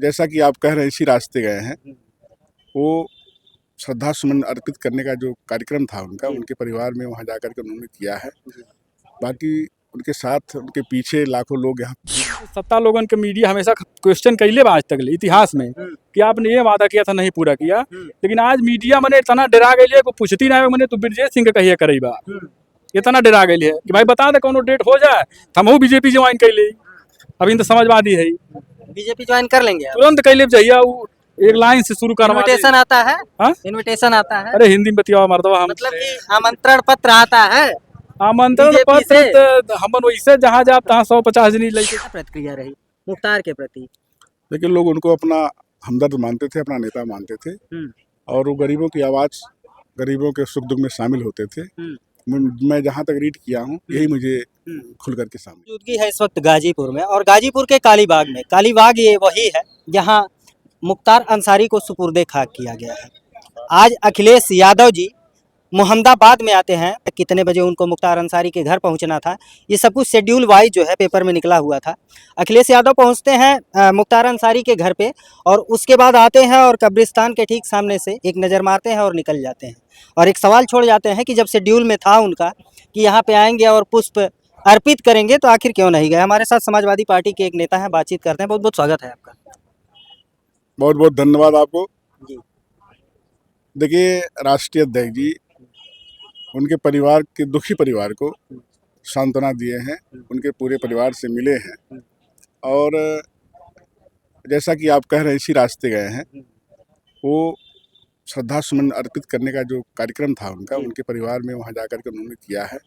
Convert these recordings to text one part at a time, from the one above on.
जैसा कि आप कह रहे हैं इसी रास्ते गए हैं, वो श्रद्धा सुमन अर्पित करने का जो कार्यक्रम था उनका, उनके परिवार में वहाँ जाकर के उन्होंने किया है। बाकी उनके साथ उनके पीछे लाखों लोग यहाँ सत्ता लोगन के मीडिया हमेशा क्वेश्चन कैले बा आज तक ले इतिहास में कि आपने ये वादा किया था नहीं पूरा किया, लेकिन आज मीडिया मने इतना डरा गई को पूछती ना मने तो ब्रजेश सिंह के कहिए करई बा इतना डरा गई है कि भाई बता दे कोनो डेट हो जाए हमहू बीजेपी ज्वाइन कैले। अभी तो समझवादी है बीजेपी ज्वाइन कर लेंगे आप? तुरंत कैले जाइए एक लाइन से शुरू करवा इनविटेशन आता है? हाँ? इनविटेशन आता है? अरे हिंदी में बतियाओ मर्दवा हम मतलब कि आमंत्रण पत्र आता है? आमंत्रण पत्र हमन वैसे जहाँ जाप तहाँ 150 जनी लेके। क्या प्रतिक्रिया रही मुख्तार के प्रति? लेकिन लोग उनको अपना हमदर्द मानते थे, अपना नेता मानते थे और वो गरीबों की आवाज़, गरीबों के सुख दुख में शामिल होते थे। मैं जहाँ तक रीड किया हूँ यही मुझे खुल करके सामने मौजूदगी है इस वक्त गाजीपुर में, और गाजीपुर के कालीबाग में। कालीबाग ये वही है जहाँ मुख्तार अंसारी को सुपुर्दे खाक किया गया है। आज अखिलेश यादव जी मोहम्मदाबाद में आते हैं, कितने बजे उनको मुख्तार अंसारी के घर पहुंचना था, ये सब कुछ शेड्यूल वाइज जो है पेपर में निकला हुआ था। अखिलेश यादव पहुंचते हैं मुख्तार अंसारी के घर पे, और उसके बाद आते हैं और कब्रिस्तान के ठीक सामने से एक नज़र मारते हैं और निकल जाते हैं। और एक सवाल छोड़ जाते हैं कि जब शेड्यूल में था उनका कि यहाँ पे आएंगे और पुष्प अर्पित करेंगे तो आखिर क्यों नहीं गए। हमारे साथ समाजवादी पार्टी के एक नेता हैं, बातचीत करते हैं। बहुत बहुत स्वागत है आपका। बहुत बहुत धन्यवाद आपको। देखिए, राष्ट्रीय अध्यक्ष जी उनके परिवार के दुखी परिवार को सांत्वना दिए हैं, उनके पूरे परिवार से मिले हैं और जैसा कि आप कह रहे हैं इसी रास्ते गए हैं, वो श्रद्धा सुमन अर्पित करने का जो कार्यक्रम था उनका, उनके परिवार में वहाँ जाकर के उन्होंने किया है।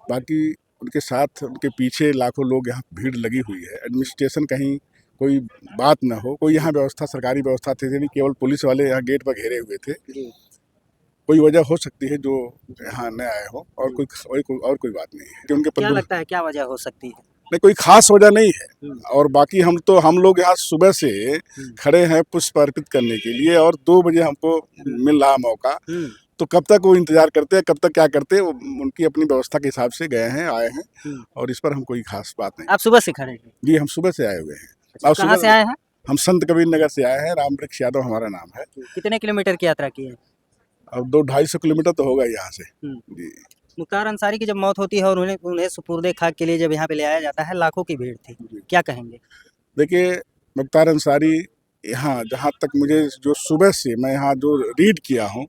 बाकी उनके साथ उनके पीछे लाखों लोग यहाँ भीड़ लगी हुई है। एडमिनिस्ट्रेशन कहीं कोई बात ना हो, कोई यहाँ व्यवस्था सरकारी व्यवस्था थी नहीं, केवल पुलिस वाले यहाँ गेट पर घेरे हुए थे। कोई वजह हो सकती है जो यहाँ न आए हो और कोई बात नहीं है कि उनके क्या लगता है क्या वजह हो सकती है? नहीं, कोई खास वजह नहीं है। और बाकी हम लोग यहाँ सुबह से खड़े हैं पुष्प अर्पित करने के लिए और 2 बजे हमको मिल रहा मौका, तो कब तक वो इंतजार करते हैं, कब तक क्या करते हैं, उनकी अपनी व्यवस्था के हिसाब से गए हैं, आए हैं और इस पर हम कोई खास बात नहीं। आप सुबह से खड़े हैं? जी, हम सुबह से आए हुए हैं। कहाँ से आए हैं? हम संत कबीर नगर से आए हैं। रामवृक्ष यादव हमारा नाम है। कितने किलोमीटर की यात्रा की है? अब 200-250 किलोमीटर तो होगा यहाँ से। जी। मुख्तार अंसारी की जब मौत होती है और उन्हें सुपुर्दे खाक के लिए जब यहाँ पे ले आया जाता है, लाखों की भीड़ थी, क्या कहेंगे? देखिए, मुख्तार अंसारी यहाँ जहाँ तक मुझे जो सुबह से मैं यहाँ जो रीड किया हूँ,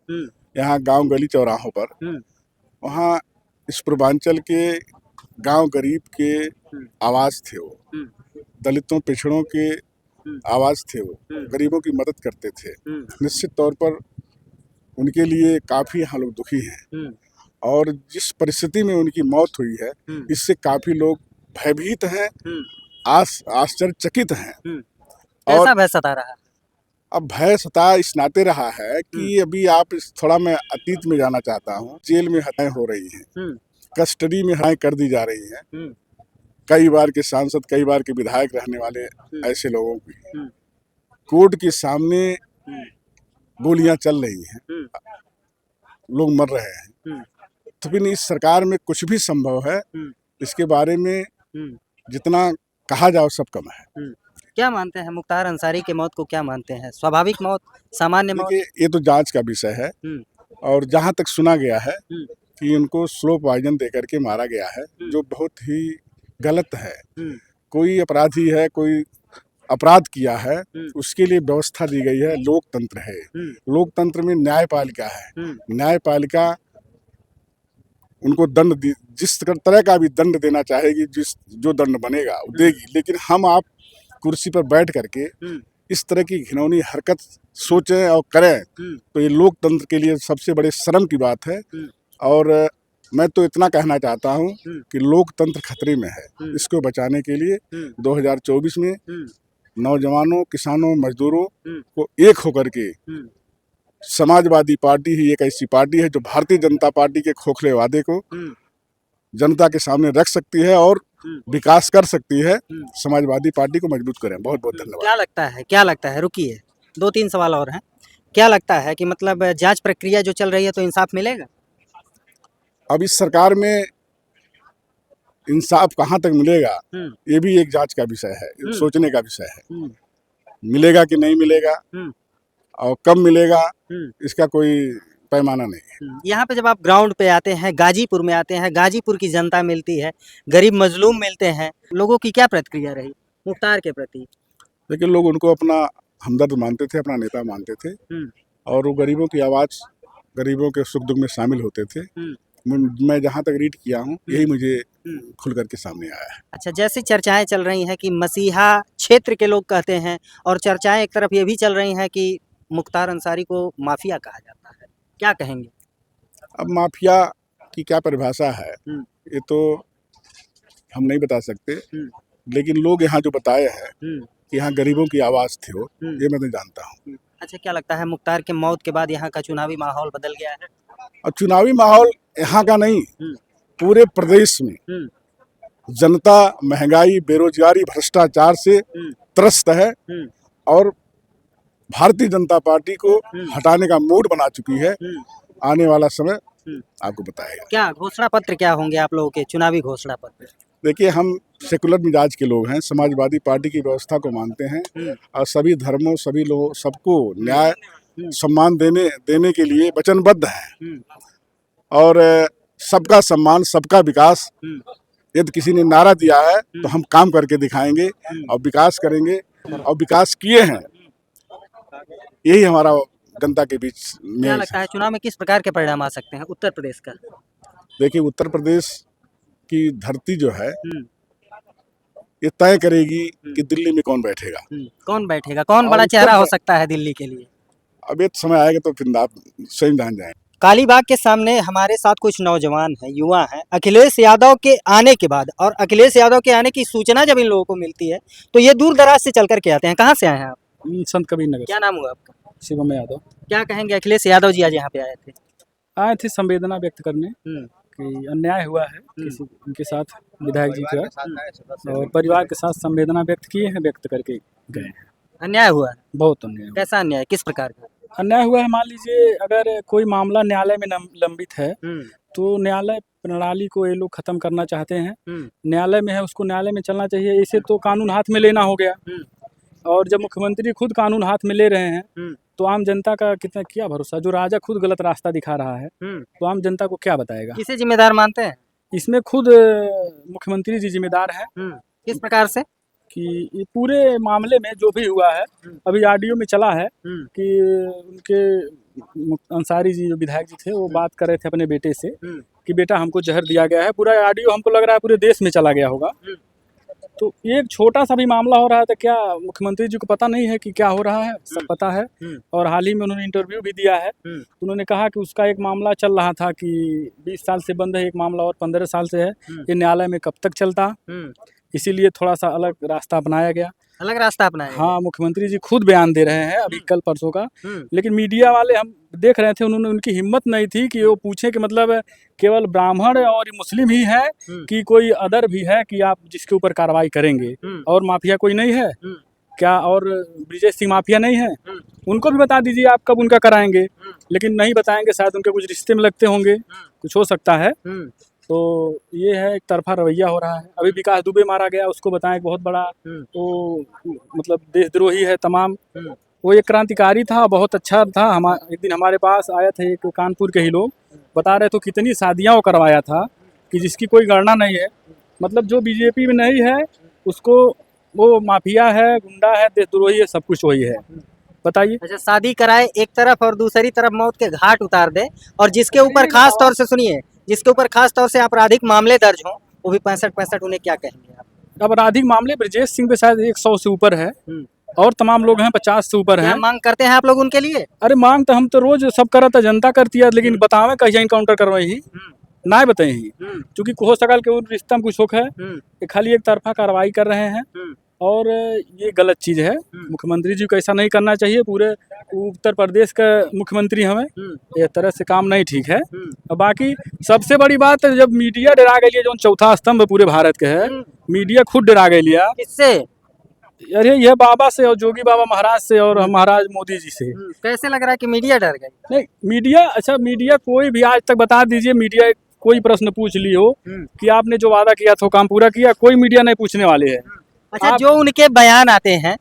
यहाँ गांव गली चौराहों पर, वहाँ इस पूर्वांचल के गांव गरीब के आवाज़ थे वो, दलितों पिछड़ों के आवाज़ थे वो, गरीबों की मदद करते थे। निश्चित तौर पर उनके लिए काफ़ी यहाँ लोग दुखी हैं और जिस परिस्थिति में उनकी मौत हुई है इससे काफ़ी लोग भयभीत हैं, आश्चर्यचकित हैं। कैसा भय सता रहा है? अब भय सता इस नाते रहा है कि अभी आप थोड़ा मैं अतीत में जाना चाहता हूँ। जेल में हत्याएं हो रही हैं, कस्टडी में हत्याएं कर दी जा रही हैं, कई बार के सांसद, कई बार के विधायक रहने वाले ऐसे लोगों की कोर्ट के सामने गोलियां चल रही हैं, लोग मर रहे हैं। तो फिर इस सरकार में कुछ भी संभव है, इसके बारे में जितना कहा जाओ सब कम है। क्या मानते हैं मुख्तार अंसारी की मौत को? क्या मानते हैं, स्वाभाविक मौत, सामान्य मौत? ये तो जांच का विषय है और जहां तक सुना गया है कि उनको स्लो पॉइजन देकर के मारा गया है, जो बहुत ही गलत है। कोई अपराधी है, कोई अपराध किया है, उसके लिए व्यवस्था दी गई है, लोकतंत्र है। लोकतंत्र में न्यायपालिका है, न्यायपालिका उनको दंड जिस तरह का भी दंड देना चाहेगी, जो दंड बनेगा वो देगी। लेकिन हम आप कुर्सी पर बैठ करके इस तरह की घिनौनी हरकत सोचें और करें तो ये लोकतंत्र के लिए सबसे बड़े शर्म की बात है। और मैं तो इतना कहना चाहता हूँ कि लोकतंत्र खतरे में है। इसको बचाने के लिए 2024 में नौजवानों, किसानों, मजदूरों को एक होकर के, समाजवादी पार्टी ही एक ऐसी पार्टी है जो भारतीय जनता पार्टी के खोखले वादे को जनता के सामने रख सकती है और विकास कर सकती है। समाजवादी पार्टी को मजबूत करें। बहुत बहुत धन्यवाद। क्या लगता है, रुकिए, 2-3 सवाल और हैं। क्या लगता है कि मतलब जांच प्रक्रिया जो चल रही है तो इंसाफ मिलेगा? अब इस सरकार में इंसाफ कहाँ तक मिलेगा, ये भी एक जांच का विषय है, सोचने का विषय है। मिलेगा कि नहीं मिलेगा और कब मिलेगा इसका कोई पैमाना नहीं है। यहाँ पे जब आप ग्राउंड पे आते हैं, गाजीपुर में आते हैं, गाजीपुर की जनता मिलती है, गरीब मजलूम मिलते हैं, लोगों की क्या प्रतिक्रिया रही मुख्तार के प्रति? लेकिन लोग उनको अपना हमदर्द मानते थे, अपना नेता मानते थे और वो गरीबों की आवाज़, गरीबों के सुख दुख में शामिल होते थे। मैं जहाँ तक रीड किया हूँ यही मुझे खुल करके सामने आया है। अच्छा, जैसी चर्चाएं चल रही हैं कि मसीहा क्षेत्र के लोग कहते हैं और चर्चाएं एक तरफ ये भी चल रही हैं कि मुख्तार अंसारी को माफिया कहा जाता है, क्या कहेंगे? अब माफिया की क्या परिभाषा है ये तो हम नहीं बता सकते, लेकिन लोग यहाँ जो बताए हैं कि यहाँ गरीबों की आवाज़ थी वो, ये मैं तो जानता हूँ। अच्छा, क्या लगता है मुख्तार के मौत के बाद यहाँ का चुनावी माहौल बदल गया है? और चुनावी माहौल यहाँ का नहीं, पूरे प्रदेश में जनता महंगाई, बेरोजगारी, भ्रष्टाचार से त्रस्त है और भारतीय जनता पार्टी को हटाने का मूड बना चुकी है। आने वाला समय आपको बताएगा। क्या घोषणा पत्र क्या होंगे आप लोगों के चुनावी घोषणा पत्र? देखिए, हम सेकुलर मिजाज के लोग हैं, समाजवादी पार्टी की व्यवस्था को मानते हैं और सभी धर्मों, सभी लोगों, सबको न्याय सम्मान देने के लिए वचनबद्ध हैं और सबका सम्मान, सबका विकास। यदि किसी ने नारा दिया है तो हम काम करके दिखाएंगे और विकास करेंगे और विकास किए हैं। यही हमारा जनता के बीच में। क्या लगता है चुनाव में किस प्रकार के परिणाम आ सकते हैं उत्तर प्रदेश का? देखिए, उत्तर प्रदेश की धरती जो है ये तय करेगी कि दिल्ली में कौन बैठेगा। कौन बैठेगा, कौन बड़ा चेहरा हो सकता है दिल्ली के लिए? अब एक समय आएगा तो फिर आप स्वयं जान जाएंगे। कालीबाग के सामने हमारे साथ कुछ नौजवान हैं, युवा हैं। अखिलेश यादव के आने के बाद और अखिलेश यादव के आने की सूचना जब इन लोगों को मिलती है तो ये दूर दराज से चल करके आते हैं। कहाँ से आए हैं आप? संत कबीर नगर। क्या नाम हुआ आपका? शिवम यादव। क्या कहेंगे, अखिलेश यादव जी आज यहाँ पे आए थे? आए थे संवेदना व्यक्त करने कि अन्याय हुआ है किसी उनके साथ, विधायक जी का, और परिवार के साथ संवेदना व्यक्त किए हैं, व्यक्त करके गए हैं। अन्याय हुआ है? बहुत अन्याय हुआ। कैसा अन्याय, किस प्रकार का अन्याय हुआ है? मान लीजिए अगर कोई मामला न्यायालय में लंबित है तो न्यायालय प्रणाली को ये लोग खत्म करना चाहते हैं। न्यायालय में है, उसको न्यायालय में चलना चाहिए। इसे तो कानून हाथ में लेना हो गया और जब मुख्यमंत्री खुद कानून हाथ में ले रहे हैं तो आम जनता का कितना क्या भरोसा? जो राजा खुद गलत रास्ता दिखा रहा है तो आम जनता को क्या बताएगा? किसे जिम्मेदार मानते हैं? इसमें खुद मुख्यमंत्री जी जिम्मेदार हैं। किस प्रकार से? कि ये पूरे मामले में जो भी हुआ है, अभी ऑडियो में चला है कि उनके अंसारी जी जो विधायक जी थे वो बात कर रहे थे अपने बेटे से कि बेटा हमको जहर दिया गया है। पूरा ऑडियो हमको लग रहा है पूरे देश में चला गया होगा। तो एक छोटा सा भी मामला हो रहा है तो क्या मुख्यमंत्री जी को पता नहीं है कि क्या हो रहा है? सब पता है। और हाल ही में उन्होंने इंटरव्यू भी दिया है। उन्होंने कहा कि उसका एक मामला चल रहा था कि 20 साल से बंद है एक मामला और 15 साल से है, ये न्यायालय में कब तक चलता, इसीलिए थोड़ा सा अलग रास्ता अपनाया गया। अलग रास्ता अपनाया? हाँ, मुख्यमंत्री जी खुद बयान दे रहे हैं अभी कल परसों का। लेकिन मीडिया वाले हम देख रहे थे, उन्होंने उनकी हिम्मत नहीं थी कि वो पूछे कि मतलब केवल ब्राह्मण और मुस्लिम ही है कि कोई अदर भी है कि आप जिसके ऊपर कार्रवाई करेंगे, और माफिया कोई नहीं है क्या? और ब्रिजेश सिंह माफिया नहीं है? उनको भी बता दीजिए आप कब उनका कराएंगे। लेकिन नहीं बताएंगे, शायद उनके कुछ रिश्ते में लगते होंगे, कुछ हो सकता है। तो ये है, एक तरफा रवैया हो रहा है। अभी विकास दुबे मारा गया, उसको बताएं एक बहुत बड़ा तो मतलब देशद्रोही है तमाम। वो एक क्रांतिकारी था, बहुत अच्छा था। एक दिन हमारे पास आया था एक कानपुर के ही लोग, बता रहे तो कितनी शादियाँ वो करवाया था कि जिसकी कोई गणना नहीं है। मतलब जो बीजेपी में नहीं है उसको वो माफिया है, गुंडा है, देशद्रोही है, सब कुछ वही है। बताइए। अच्छा, शादी कराए एक तरफ और दूसरी तरफ मौत के घाट उतार दे, और जिसके ऊपर खास तौर से सुनिए, जिसके ऊपर खास तौर से आपराधिक मामले दर्ज हों, वो भी 65 उन्हें क्या कहेंगे आप? आपराधिक मामले ब्रिजेश सिंह पे शायद 100 से ऊपर है और तमाम लोग हैं 50 से ऊपर हैं। मांग करते हैं आप लोग उनके लिए? अरे मांग तो हम तो रोज सब करता, जनता करती है, लेकिन बतावे कहीं इनकाउंटर करवाई ही ना बताई ही, क्योंकि हो सकल के रिश्ता में कुछ होक है, खाली एक तरफा कार्रवाई कर रहे हैं और ये गलत चीज है। मुख्यमंत्री जी को ऐसा नहीं करना चाहिए। पूरे उत्तर प्रदेश का मुख्यमंत्री हमें ये तरह से काम नहीं ठीक है। और बाकी सबसे बड़ी बात है, जब मीडिया डरा गई है, जो चौथा स्तंभ पूरे भारत के है, मीडिया खुद डरा गई लिया। किससे? अरे यह बाबा से और योगी बाबा महाराज से और महाराज मोदी जी से। कैसे लग रहा है कि मीडिया डर गई? नहीं, मीडिया अच्छा, मीडिया कोई भी आज तक बता दीजिए, मीडिया कोई प्रश्न पूछ ली हो कि आपने जो वादा किया था काम पूरा किया, कोई मीडिया नहीं पूछने वाले है। अच्छा, जो उनके बयान आते हैं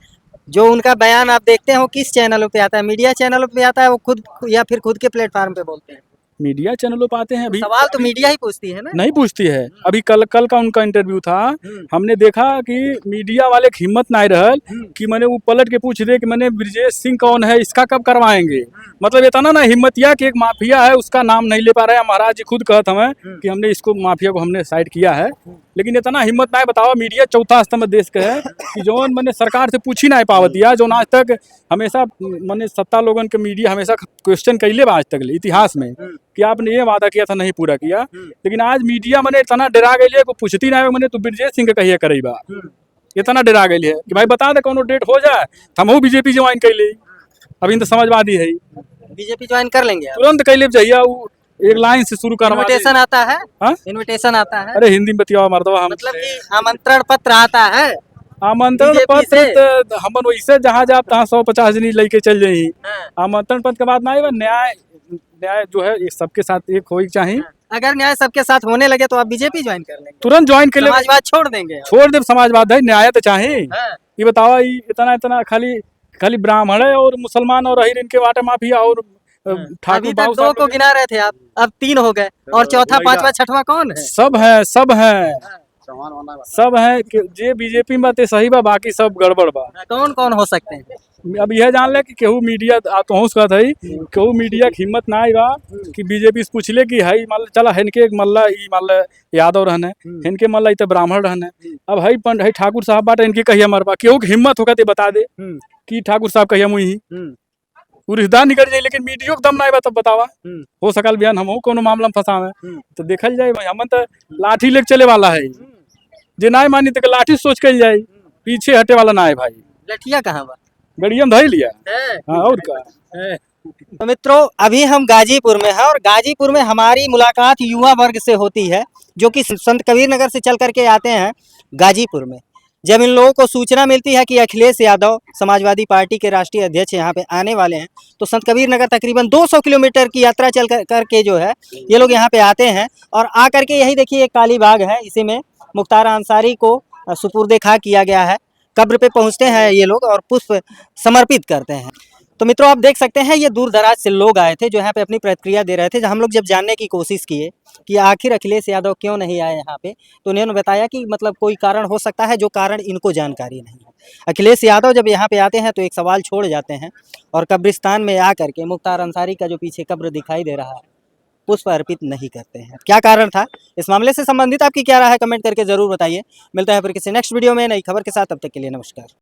जो उनका बयान आप देखते हो किस चैनलों पे आता है? मीडिया चैनलों पे आता है, वो खुद या फिर खुद के प्लेटफार्म पे बोलते हैं? मीडिया चैनलों पे आते हैं अभी सवाल तो मीडिया ही पूछती है ना। नहीं पूछती है। अभी कल कल का उनका इंटरव्यू था, हमने देखा कि मीडिया वाले की हिम्मत नहीं रहल कि मैंने वो पलट के पूछ दे कि मैंने ब्रिजेश सिंह कौन है, इसका कब करवाएंगे। मतलब इतना ना हिम्मतिया कि एक माफिया है उसका नाम नहीं ले पा रहे हैं। महाराज जी खुद कहत हमें कि हमने इसको माफिया को हमने साइड किया है, लेकिन इतना हिम्मत नहीं बताओ। मीडिया चौथा स्तंभ देश के है कि जो मैंने सरकार से पूछ ही नहीं पावतिया, जो आज तक हमेशा मैंने सत्ता लोगन के मीडिया हमेशा क्वेश्चन कैले बा आज तक इतिहास में कि आपने ये वादा किया था नहीं पूरा किया, लेकिन आज मीडिया मैंने इतना डरा गई को पूछती नहीं मैंने तो ब्रिजेश सिंह के कहिए करेबा। इतना डरा गई है कि भाई बता दे कोनो डेट हो जाए हम बीजेपी ज्वाइन कैले। अभी तो समझवादी है, बीजेपी ज्वाइन कर लेंगे आप? तुरंत कैले जाइए, एक लाइन से शुरू करवा दे। इनविटेशन आता है? हाँ? इनविटेशन आता है? अरे हिंदी में बतियाओ मर्दवा। हम मतलब कि आमंत्रण पत्र आता है? आमंत्रण BJP पत्र से? तो हमन वैसे जहाँ जाप तहाँ 150 जनी लेके चल जाई। आमंत्रण पत्र के बाद ना न्याय न्याय जो है ये सबके साथ एक हो चाहिए। अगर न्याय सबके साथ होने लगे तो आप बीजेपी ज्वाइन कर लेंगे? तुरंत ज्वाइन कर ले, समाजवाद छोड़ देंगे आप? छोड़ दे समाजवाद है, न्याय तो चाहिए। हाँ। ये बताओ इतना इतना खाली खाली ब्राह्मण है और मुसलमान और अहिर इनके वाटे माफिया और ठाकुर अभी तक बाबू 2 को गिना रहे थे आप, अब 3 हो गए और चौथा पांचवा छठवां कौन है? सब है, सब है, सब है कि जे बीजेपी में बातें सही बा, बाकी सब गड़बड़ बा। कौन कौन हो सकते हैं? अब यह जान ले कि केहू मीडिया तो कहत है केहू मीडिया की हिम्मत ना आई बा कि बीजेपी से पूछ ले कि हई मान चला इनके मल्ला ई मान ले यादव रहने, इनके मल्ला इते ब्राह्मण रहने। अब हई पंड हई ठाकुर साहब बाटे इनके कहिया मरबा, केहू की हिम्मत होगा ते बता दे कि ठाकुर साहब कहिया मुई वो रिश्तेदार निकल जाए, लेकिन मीडिया को दम ना बता बतावा। हो सकल बयान हम कोनो मामला में फंसावे तो देखल जाए। हम तो लाठी लेके चले वाला है, जे ना मानी तो लाठी सोच के जाए, पीछे हटे वाला ना है भाई। लठिया कहाँ बा? गड़िया में धर लिया। हाँ और का। तो मित्रों अभी हम गाजीपुर में हैं और गाजीपुर में हमारी मुलाकात युवा वर्ग से होती है जो कि संत कबीर नगर से चल करके आते हैं गाजीपुर में। जब इन लोगों को सूचना मिलती है कि अखिलेश यादव समाजवादी पार्टी के राष्ट्रीय अध्यक्ष यहाँ पे आने वाले हैं, तो संत कबीर नगर तकरीबन 200 किलोमीटर की यात्रा चल करके जो है ये लोग यहाँ पे आते हैं और आ करके यही देखिए एक काली बाग है, इसी में मुख्तार अंसारी को सुपुर्दे खा किया गया है। कब्र पे पहुँचते हैं ये लोग और पुष्प समर्पित करते हैं। तो मित्रों आप देख सकते हैं ये दूर दराज से लोग आए थे जो यहाँ पे अपनी प्रतिक्रिया दे रहे थे। हम लोग जब जानने की कोशिश किए कि आखिर अखिलेश यादव क्यों नहीं आए यहाँ पे, तो उन्होंने बताया कि मतलब कोई कारण हो सकता है जो कारण इनको जानकारी नहीं है। अखिलेश यादव जब यहाँ पे आते हैं तो एक सवाल छोड़ जाते हैं और कब्रिस्तान में आ करके मुख्तार अंसारी का जो पीछे कब्र दिखाई दे रहा है पुष्प अर्पित नहीं करते हैं। क्या कारण था, इस मामले से संबंधित आपकी क्या राय है, कमेंट करके जरूर बताइए। मिलता है फिर किसी नेक्स्ट वीडियो में नई खबर के साथ, तब तक के लिए नमस्कार।